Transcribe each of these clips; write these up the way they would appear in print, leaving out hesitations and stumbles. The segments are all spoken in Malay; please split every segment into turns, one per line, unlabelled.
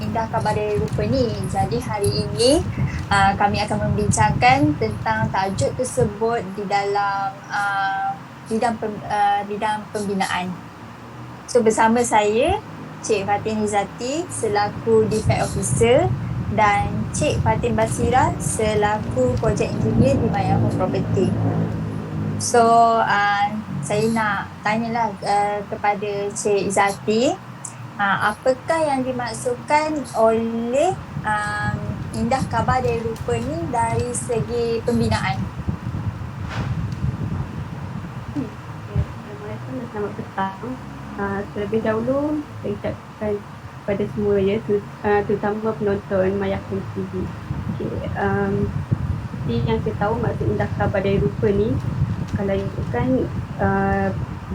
Indah Kabar dari Rupa ni. Jadi hari ini kami akan membincangkan tentang tajuk tersebut di dalam bidang pembinaan. So bersama saya Cik Fatin Nizati selaku Defect Officer dan Cik Fatin Basira selaku Project Engineer di Maya Home Property. So saya nak tanyalah kepada Cik Izati, apakah yang dimaksudkan oleh Indah Kabar dari Rupa ni dari segi pembinaan?
Assalamualaikum dan selamat petang. Terlebih dahulu saya ucapkan kepada semua terutama penonton Maya Home TV. Seperti yang saya tahu maksud Indah Kabar dari Rupa ni, kalau itu kan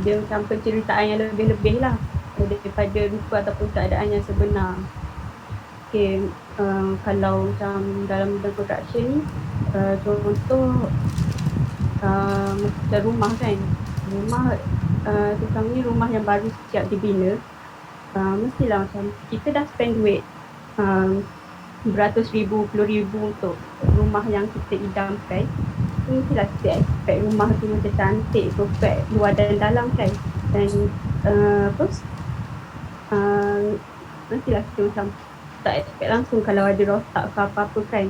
dia macam penceritaan yang lebih-lebih lah daripada rupa ataupun keadaan yang sebenar. Kalau macam dalam bidang production ni, contoh macam rumah kan, terutamanya rumah yang baru siap dibina, mestilah macam kita dah spend duit beratus ribu, puluh ribu untuk rumah yang kita idamkan. Mestilah kita expect rumah tu macam cantik, perfect luar dan dalam kan. Dan mestilah kita macam tak expect langsung kalau ada rosak ke apa-apa kan.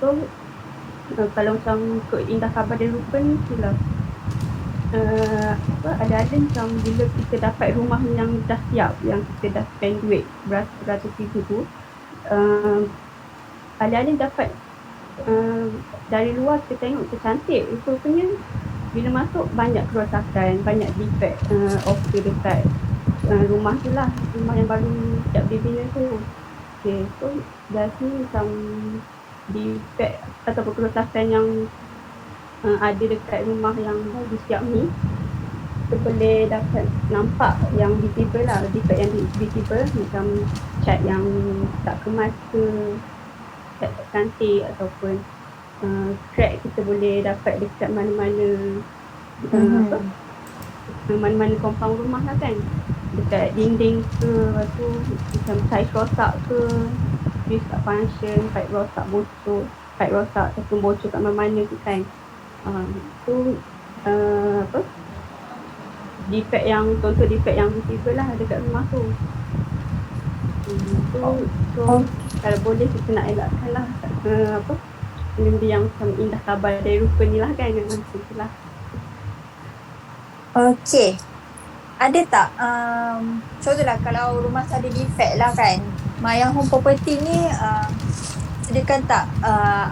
So kalau macam ikut Indah Kabar dari Rupa ni, mestilah ada macam bila kita dapat rumah yang dah siap, yang kita dah spend duit beratus ribu tu, alih-alih dapat dari luar kita tengok tu cantik, rupanya bila masuk banyak kerosakan, banyak defect dekat rumah tu lah, rumah yang baru siap dibina tu. So dari sini macam defect ataupun kerosakan yang ada dekat rumah yang baru siap ni, kita boleh dapat nampak yang visible lah, defect yang visible, macam cat yang tak kemas ke, cat tak cantik, ataupun crack kita boleh dapat dekat mana-mana mana-mana compound rumah lah kan, dekat dinding ke, lepas tu macam tiles rosak ke, fuse tak function, pipe rosak bocor, pipe rosak ataupun bocor kat mana-mana tu kan. Defect yang, contoh defect yang visible lah dekat rumah tu. So kalau boleh kita nak elakkan lah benda yang macam Indah Kabar dari Rupa ni lah kan, memang itulah.
Okey. Ada tak contohlah kalau rumah tu ada defect lah kan, Maya Home Property ni sediakan tak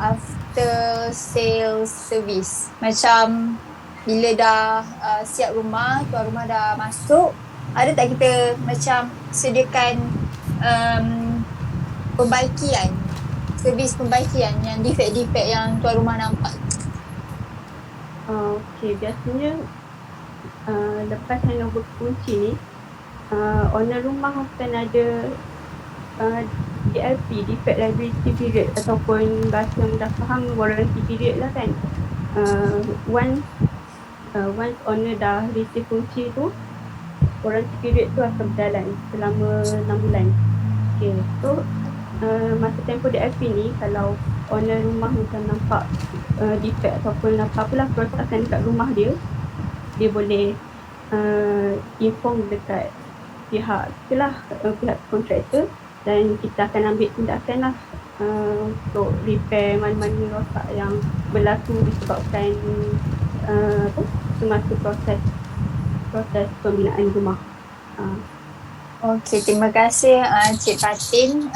after sales service, macam bila dah siap rumah, tuan rumah dah masuk, ada tak kita macam sediakan perbaikian, servis perbaikian yang defect-defect yang tuan rumah nampak?
Biasanya lepas handover kunci ni, owner rumah akan ada DLP, defect liability period, ataupun bahasa yang dah faham warranty period lah kan. Once owner dah receive kunci tu, warranty period tu akan berjalan selama 6 bulan. So masa tempoh DLP ni, kalau owner rumah macam nampak defect ataupun apa-apalah kerosakan dekat rumah dia, dia boleh inform dekat pihak kontraktor, dan kita akan ambil tindakan lah untuk repair mana-mana rosak yang berlaku disebabkan semasa proses pembinaan rumah.
Okey, terima kasih Cik Fatin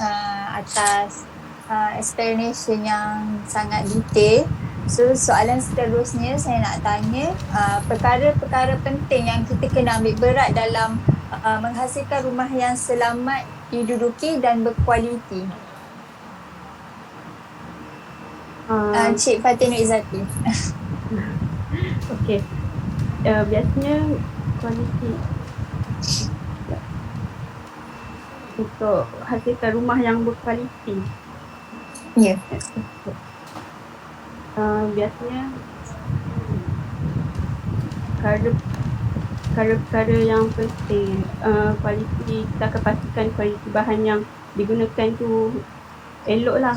atas explanation yang sangat detail. So soalan seterusnya saya nak tanya, perkara-perkara penting yang kita kena ambil berat dalam menghasilkan rumah yang selamat diduduki dan berkualiti. Cik Fatin Izati.
Okey. Biasanya kualiti untuk hasilkan rumah yang berkualiti.
Ya.
Biasanya perkara-perkara yang penting, kualiti, kita akan pastikan kualiti bahan yang digunakan tu elok lah.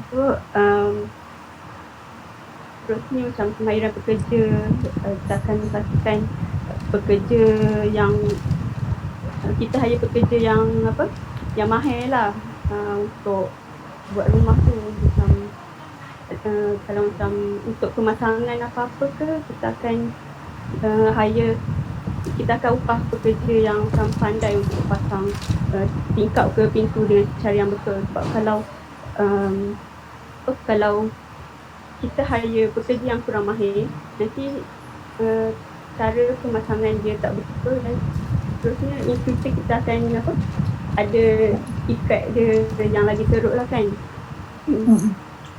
So terusnya macam kemahiran pekerja, kita akan pastikan pekerja yang kita hire pekerja yang yang mahir lah untuk buat rumah tu. Macam kalau macam untuk pemasangan apa-apa ke, kita akan hire, kita akan upah pekerja yang macam pandai untuk pasang tingkap ke pintu dengan cara yang betul. Sebab kalau kita hire pekerja yang kurang mahir, nanti cara pemasangan dia tak betul, dan terusnya in future kita akan ada efek dia yang lagi teruk lah kan.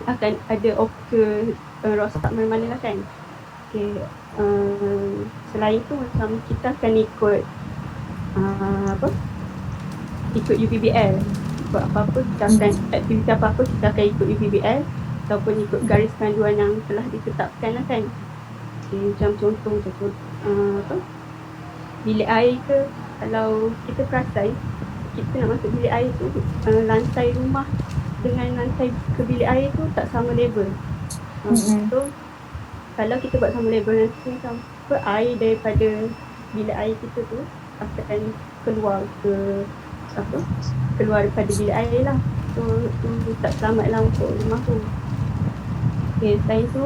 Akan ada okey rosak mana-mana lah kan. Okay. Selain tu macam kita akan ikut ikut UPBL. Buat apa-apa kita akan aktiviti apa-apa kita akan ikut UPBL ataupun ikut garis panduan yang telah ditetapkan lah kan. Okay, macam contoh bilik air ke, kalau kita perasan kita nak masuk bilik air tu, lantai rumah dengan lantai ke bilik air tu tak sama level. So kalau kita buat sama level, nanti macam air daripada bilik air kita tu akan keluar daripada bilik air lah. So tak selamat lah untuk rumah tu. Okay, selain tu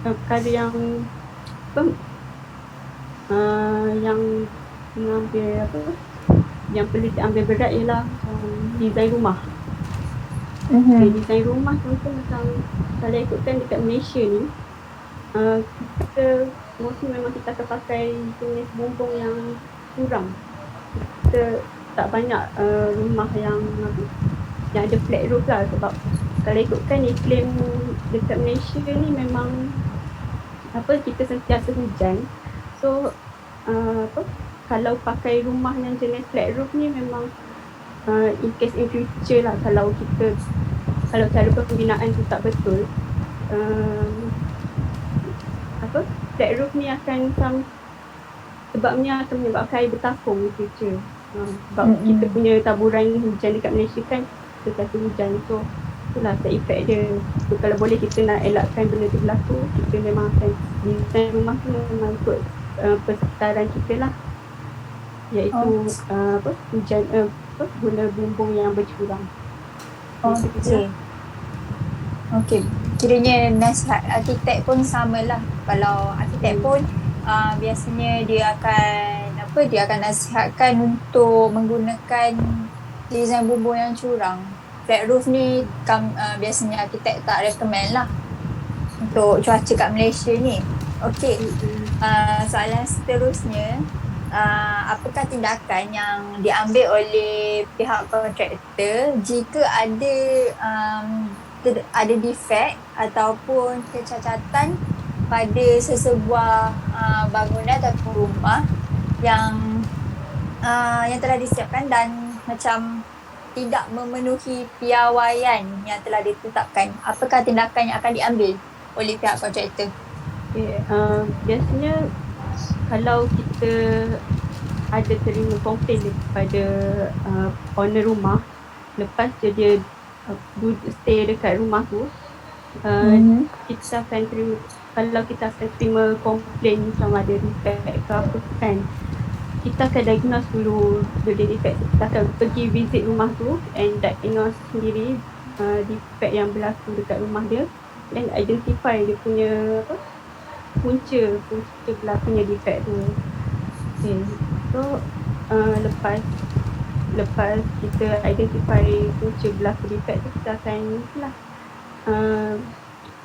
perkara yang yang mengambil yang perlu diambil berat ialah design rumah. Okay, design rumah tu macam kalau ikutkan dekat Malaysia ni, kita mostly memang kita akan pakai jenis bumbung yang kurang. Kita tak banyak rumah yang ada flat roof lah, sebab kalau ikutkan iklim dekat Malaysia ni memang kita sentiasa hujan. So kalau pakai rumah yang jenis flat roof ni memang in case in future lah, kalau cara pembinaan tu tak betul, flat roof ni akan sebabnya akan menyebabkan air bertakung in future. Sebab kita punya taburan hujan dekat Malaysia kan sentiasa hujan. So itulah efek dia. So, kalau boleh kita nak elakkan benda tu berlaku, kita memang akan design rumah tu memang ikut persekitaran kita lah, iaitu hujan guna bumbung yang bercurang.
Okey. Kiranya nasihat arkitek pun samalah. Kalau arkitek pun biasanya dia akan nasihatkan untuk menggunakan design bumbung yang curang. Flat roof ni biasanya arkitek tak recommend lah untuk cuaca kat Malaysia ni. Okey. Soalan seterusnya, apakah tindakan yang diambil oleh pihak kontraktor jika ada defect ataupun kecacatan pada sesebuah bangunan ataupun rumah yang telah disiapkan dan macam tidak memenuhi piawaian yang telah ditetapkan? Apakah tindakan yang akan diambil oleh pihak kontraktor?
Okay, biasanya kalau kita ada terima komplain daripada owner rumah lepas dia stay dekat rumah tu, kita akan terima komplain sama ada defect ke apa kan, kita akan diagnose dulu the defect. Kita akan pergi visit rumah tu and diagnose sendiri defect yang berlaku dekat rumah dia, dan identify dia punya punca berlakunya defect tu. Okay. So lepas kita identify punca berlaku defect tu, kita akan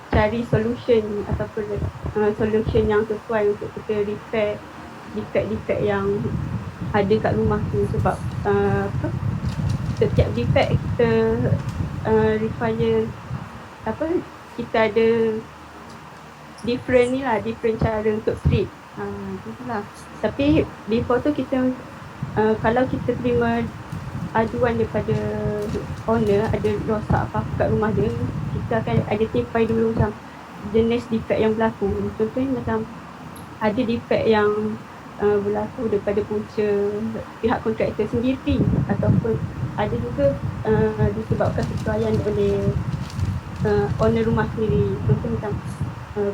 cari solution ataupun solution yang sesuai untuk kita repair defect yang ada kat rumah tu. Sebab setiap defect kita require kita ada different cara untuk treat. Itulah. Tapi before tu kita kalau kita terima aduan daripada owner ada rosak apa kat rumah dia, kita akan identify dulu macam jenis defect yang berlaku. Contohnya macam ada defect yang berlaku daripada punca pihak kontraktor sendiri, ataupun ada juga disebabkan kecuaian oleh owner rumah sendiri. Contoh macam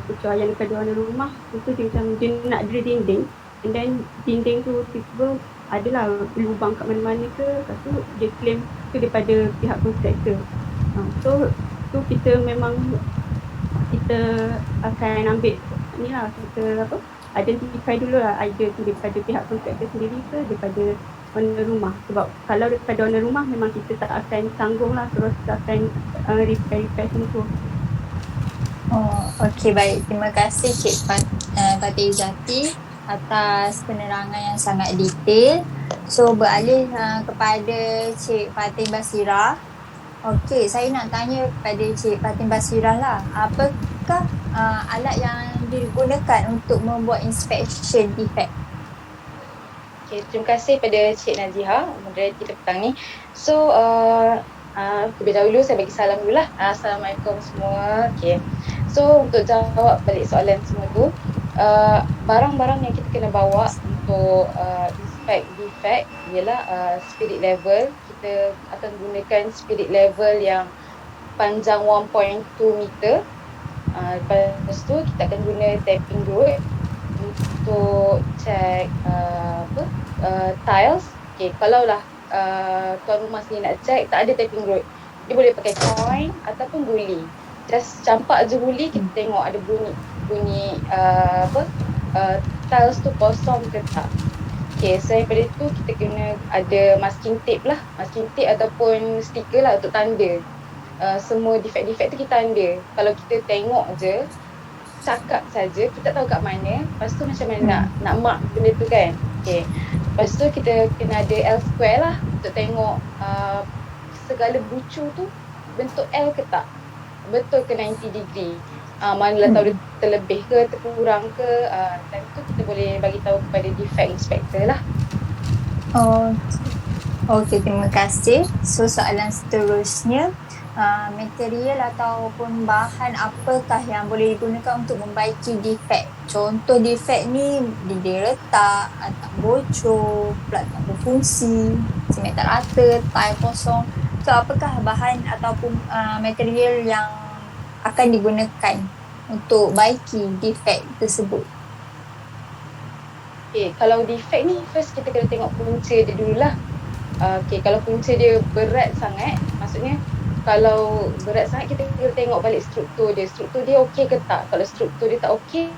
kecuaian daripada owner rumah, contoh dia macam dia nak drill dinding, and then dinding tu tiba-tiba adalah lubang kat mana-mana ke, lepas tu dia claim tu daripada pihak kontraktor. So tu kita memang kita akan ambil ni lah, kita identify dulu lah, either tu daripada pihak kontraktor sendiri ke daripada owner rumah. Sebab kalau daripada owner rumah memang kita tak akan tanggung lah, terus kita akan repair semua tu.
Okey, baik. Terima kasih Cik Fatih Izzati atas penerangan yang sangat detail. So beralih kepada Cik Fatin Basirah. Okey, saya nak tanya kepada Cik Fatin Basirah lah. Apakah alat yang digunakan untuk membuat inspection defect?
Okay, terima kasih pada Cik Naziha, moderator kita petang ni. So, terlebih dahulu saya bagi salam dulu lah. Assalamualaikum semua. Okay. So, untuk jawab balik soalan semua tu, barang-barang yang kita kena bawa untuk inspect defect ialah spirit level. Kita akan gunakan spirit level yang panjang 1.2 meter. Lepas tu kita akan guna tapping rod untuk check tiles. Okay, kalau lah tuan rumah sendiri nak check, tak ada tapping rod, dia boleh pakai coin ataupun guli. Just campak je guli, kita tengok ada bunyi tiles tu kosong ke tak. Okay, selain daripada tu kita kena ada masking tape lah, masking tape ataupun stiker lah untuk tanda semua defect-defect tu kita tanda. Kalau kita tengok je, cakap saja, kita tahu kat mana, lepas tu macam mana nak mark benda tu kan. Okay. Lepas tu kita kena ada L square lah untuk tengok segala bucu tu bentuk L ke tak, betul ke 90 degree. Manalah tahu dia terlebih ke terkurang ke, dan tu kita boleh bagi tahu kepada defect inspector lah.
Okey, terima kasih. So soalan seterusnya, material ataupun bahan apakah yang boleh digunakan untuk membaiki defect? Contoh defect ni dia retak, tak bocor, plat tak berfungsi, simen tak rata, tile kosong. So apakah bahan ataupun material yang akan digunakan untuk baiki defect tersebut?
Okay, kalau defect ni first kita kena tengok punca dia dululah. Okay, kalau punca dia berat sangat, maksudnya kalau berat sangat kita kena tengok balik struktur dia. Struktur dia okey ke tak? Kalau struktur dia tak okey,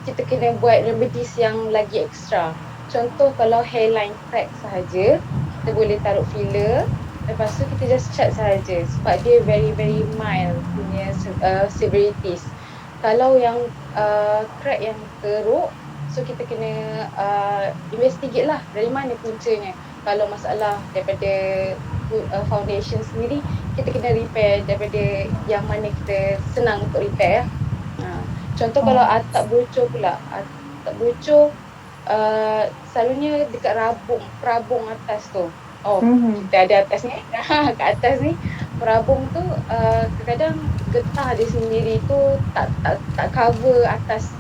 kita kena buat remedies yang lagi ekstra. Contoh kalau hairline crack sahaja, kita boleh taruh filler. Lepas tu kita just cat sahaja sebab dia very mild punya severities. Kalau yang crack yang teruk, so kita kena investigate lah dari mana puncanya. Kalau masalah daripada foundation sendiri, kita kena repair daripada yang mana kita senang untuk repair. Contoh kalau atap bocor pula, atap bocor selalunya dekat perabung atas tu. Kita ada atas ni, kat atas ni perabung tu kadang-kadang getah dia sendiri tu tak cover atas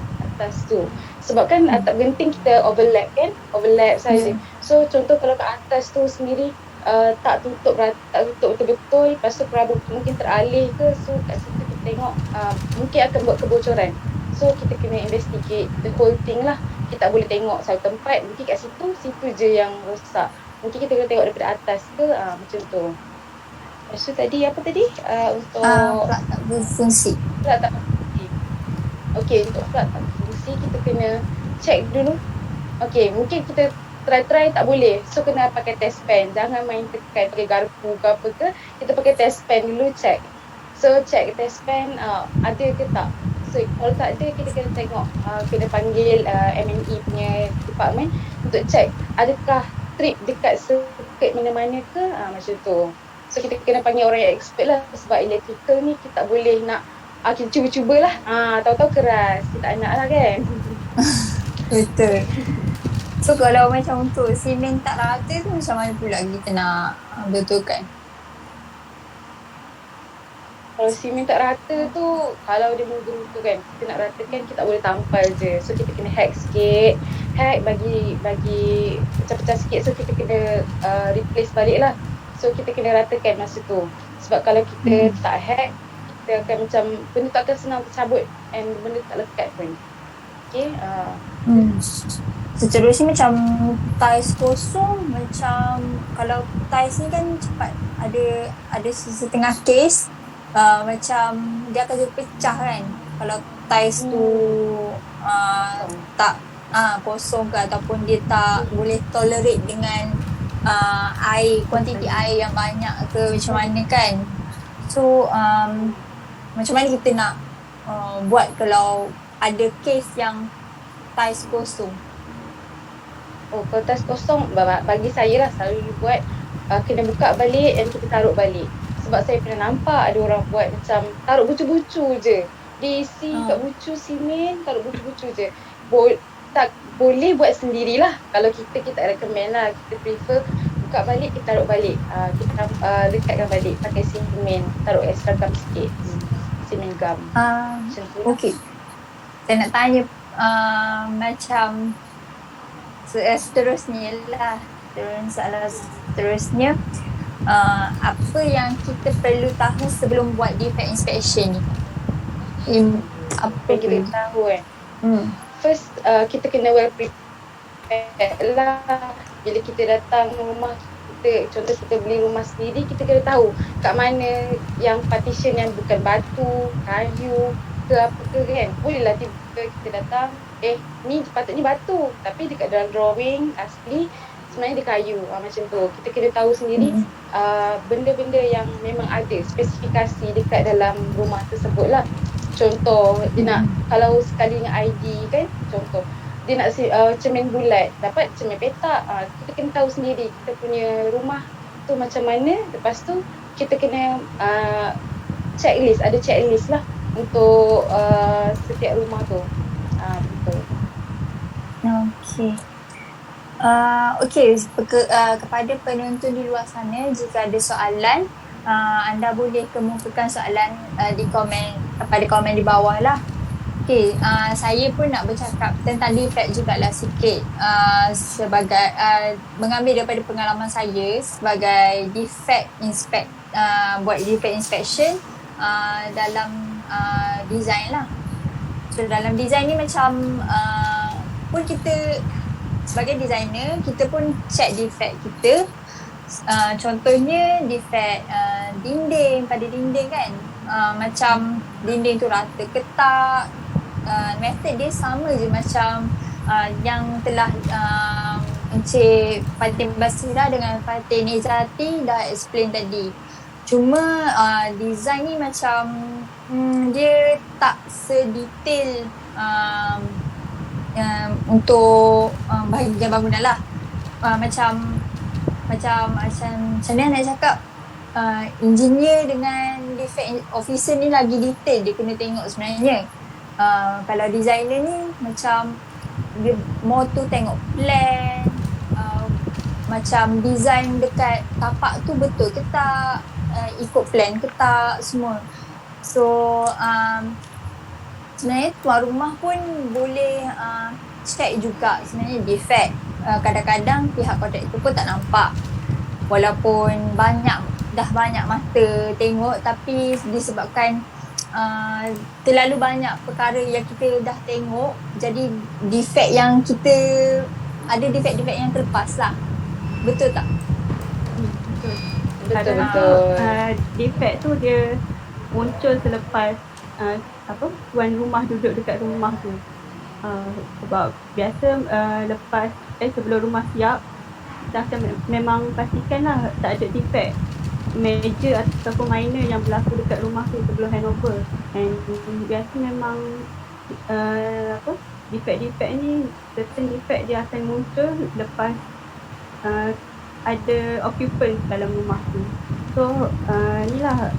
tu. Sebab kan atap genting kita overlap saja. So contoh kalau kat atas tu sendiri tak tutup betul-betul, lepas tu perabung tu mungkin teralih ke, so kat situ kita tengok mungkin akan buat kebocoran. So kita kena investigate the whole thing lah. Kita boleh tengok satu tempat, mungkin kat situ je yang rosak. Mungkin kita kena tengok daripada atas ke, macam tu. Lepas tu tadi apa tadi? Untuk
plat tak berfungsi.
Okey, untuk plat tak berfungsi kita kena check dulu. Okey, mungkin kita try tak boleh, so kena pakai test pen. Jangan main tekan pakai garpu ke apa ke, kita pakai test pen dulu, check. So check test pen ada ke tak. So kalau tak ada, kita kena tengok, kena panggil M&E punya department untuk check adakah trip dekat circuit mana-mana ke, macam tu. So kita kena panggil orang yang expert lah, sebab electrical ni kita tak boleh nak kita cuba-cubalah, tahu-tahu keras, kita tak nak lah kan.
Betul. So kalau macam untuk simen tak rata tu macam mana pula kita nak betulkan?
Kalau simen tak rata tu, kalau dia menggerutu kan, kita nak ratakan, kita tak boleh tampal je. So kita kena hack sikit, hack, bagi pecah-pecah sikit, so kita kena replace balik lah. So kita kena ratakan masa tu. Sebab kalau kita tak hack, kita akan macam benda tu akan senang tercabut and benda tak lekat pun. Okay.
Seterusnya macam tiles kosong, macam kalau tiles ni kan cepat ada setengah case, macam dia akan jadi pecah kan kalau tiles tu tak kosong ke, ataupun dia tak boleh tolerate dengan air, kuantiti air yang banyak ke macam mana kan. So macam mana kita nak buat kalau ada case yang tiles kosong?
Oh, kalau tiles kosong, bagi saya lah selalu buat kena buka balik dan kita taruh balik. Sebab saya pernah nampak ada orang buat macam taruh bucu-bucu je. Dia isi kat bucu simen, taruh bucu-bucu je. Tak boleh buat sendirilah. Kalau kita tak recommend lah. Kita prefer buka balik, kita taruh balik. Kita lekatkan balik pakai simen, taruh extra gam sikit. Simen gam.
Okay. Saya nak tanya macam seterusnya lah. Seterusnya apa yang kita perlu tahu sebelum buat defect inspection ni? Apa
kita tahu kan? First, kita kena well prepared lah. Bila kita datang rumah kita, contoh kita beli rumah sendiri, kita kena tahu kat mana yang partition yang bukan batu, kayu ke apa ke kan. Bolehlah tiba kita datang, ni patutnya batu, tapi dekat dalam drawing asli sebenarnya dia kayu, macam tu. Kita kena tahu sendiri benda-benda yang memang ada spesifikasi dekat dalam rumah tersebut lah. Contoh, dia nak, kalau sekali dengan ID kan, contoh dia nak cermin bulat, dapat cermin petak. Kita kena tahu sendiri kita punya rumah tu macam mana. Lepas tu kita kena checklist, ada checklist lah untuk setiap rumah tu. Betul.
Okay. Kepada penonton di luar sana, jika ada soalan, anda boleh kemukakan soalan di pada komen di bawah lah. Okay, saya pun nak bercakap tentang defect jugalah sikit, sebagai mengambil daripada pengalaman saya sebagai buat defect inspection dalam design lah. So dalam design ni macam pun kita sebagai designer, kita pun check defect kita. Contohnya defect dinding, pada dinding kan, macam dinding tu rata ke tak. Method dia sama je macam yang telah Encik Fatin Basira dengan Fatin Izzati dah explain tadi. Cuma design ni macam dia tak sedetail untuk bahagian bangunan lah. Macam mana nak cakap, engineer dengan defect officer ni lagi detail dia kena tengok sebenarnya. Kalau designer ni macam dia more tu tengok plan, macam design dekat tapak tu betul ke tak, ikut plan ke tak, semua. So sebenarnya tuan rumah pun boleh check juga sebenarnya defect. Kadang-kadang pihak kontraktor pun tak nampak, walaupun dah banyak mata tengok, tapi disebabkan terlalu banyak perkara yang kita dah tengok, jadi defect yang kita ada defect-defect yang terlepas lah. Betul tak?
Betul.
Defect tu dia muncul selepas tuan rumah duduk dekat rumah tu. Sebab biasa lepas sebelum rumah siap, kita akan memang pastikanlah tak ada defect major ataupun minor yang berlaku dekat rumah tu sebelum handover. And biasa memang defect-defect ni, certain defect dia akan muncul lepas ada occupant dalam rumah tu. So inilah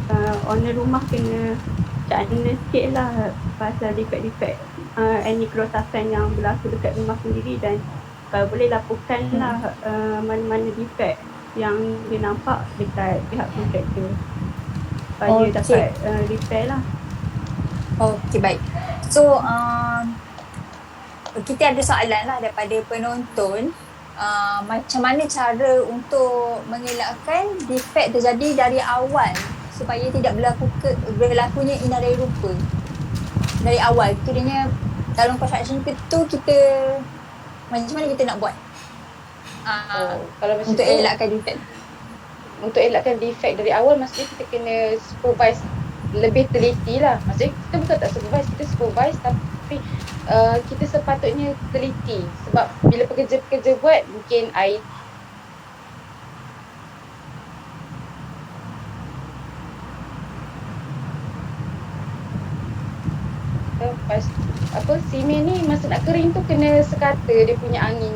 owner rumah kena cakna sikit lah pasal defect-defect, any kerosakan yang berlaku dekat rumah sendiri, dan kalau boleh laporkan lah mana-mana defect yang dia nampak dekat pihak kontraktor supaya dapat repair lah.
Okay, baik. So kita ada soalan lah daripada penonton. Macam mana cara untuk mengelakkan defect terjadi dari awal supaya tidak berlakunya indah dari rupa dari awal. Kiranya dalam construction tu kita macam mana kita nak buat
Kalau macam
untuk
tu,
elakkan defect?
untuk elakkan defect dari awal, maksudnya kita kena supervise lebih teliti lah. Maksudnya kita bukan tak supervise, kita supervise, tapi kita sepatutnya teliti. Sebab bila pekerja-pekerja buat, mungkin air lepas simen ni masa nak kering tu kena sekata dia punya angin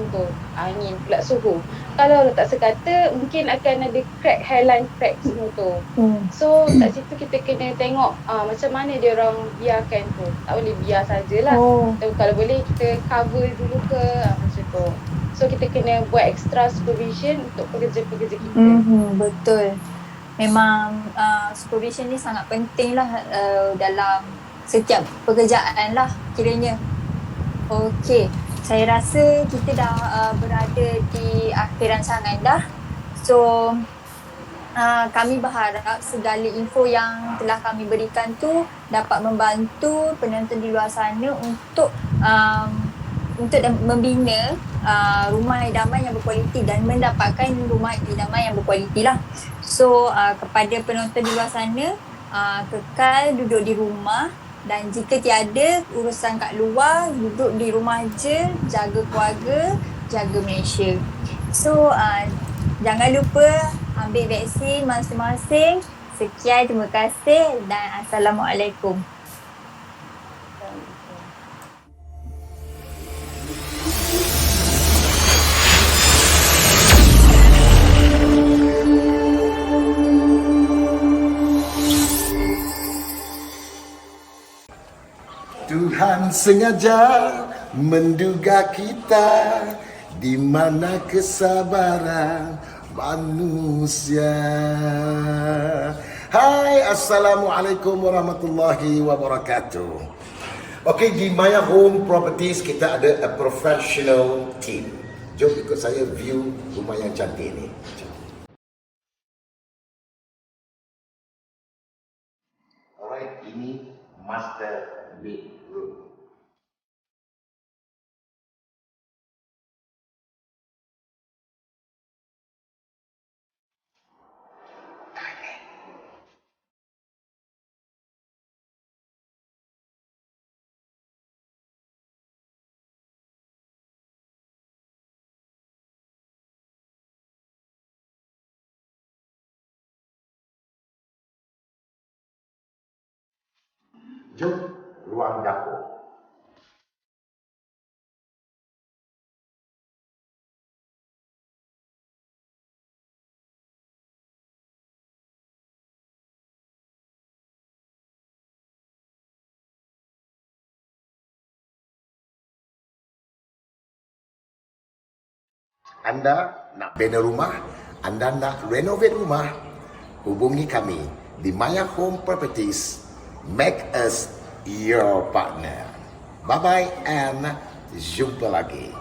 pula suhu. Kalau letak sekata mungkin akan ada crack, hairline crack semua tu. So kat situ kita kena tengok macam mana dia orang biarkan tu. Tak boleh biar sajalah. Kalau boleh kita cover dulu ke macam tu. So kita kena buat extra supervision untuk pekerja-pekerja kita.
Betul. Memang supervision ni sangat penting lah dalam setiap pekerjaan lah kiranya. Okey, saya rasa kita dah berada di akhir rancangan dah. So kami berharap segala info yang telah kami berikan tu dapat membantu penonton di luar sana untuk membina rumah idaman yang berkualiti dan mendapatkan rumah idaman yang berkualiti lah. So kepada penonton di luar sana, kekal duduk di rumah. Dan jika tiada urusan kat luar, duduk di rumah je, jaga keluarga, jaga Malaysia. So, jangan lupa ambil vaksin masing-masing. Sekian, terima kasih dan Assalamualaikum.
Tuhan sengaja menduga kita di mana kesabaran manusia. Hai, Assalamualaikum warahmatullahi wabarakatuh. Okey, di Maya Home Properties kita ada a professional team. Jom ikut saya view rumah yang cantik ni. Alright, ini master bedroom. Jom, ruang dapur. Anda nak bina rumah, anda nak renovate rumah, hubungi kami di Maya Home Properties. Make us your partner. Bye-bye and jumpa lagi.